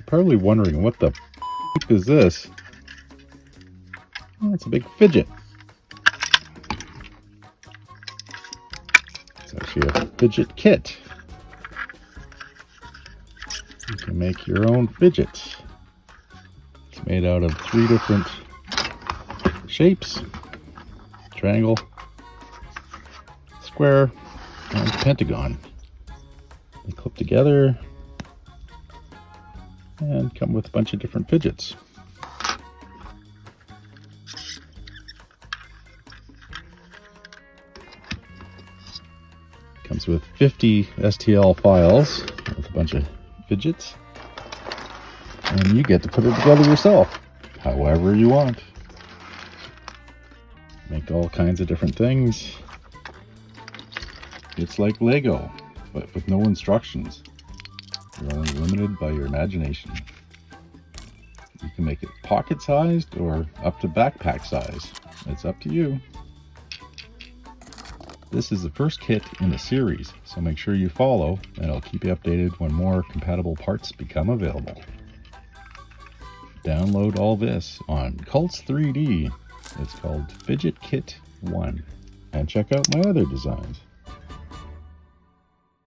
probably wondering, what the f is this? Oh, it's a big fidget. It's actually a fidget kit. You can make your own fidget. It's made out of 3 different shapes: triangle, square, and pentagon. They clip together and come with a bunch of different fidgets. Comes with 50 STL files with a bunch of fidgets, and you get to put it together yourself however you want. Make all kinds of different things. It's like Lego, but with no instructions. You're only limited by your imagination. You can make it pocket-sized or up to backpack size. It's up to you. This is the first kit in the series, so make sure you follow, and I'll keep you updated when more compatible parts become available. Download all this on Cults 3D. It's called Fidget Kit 1. And check out my other designs.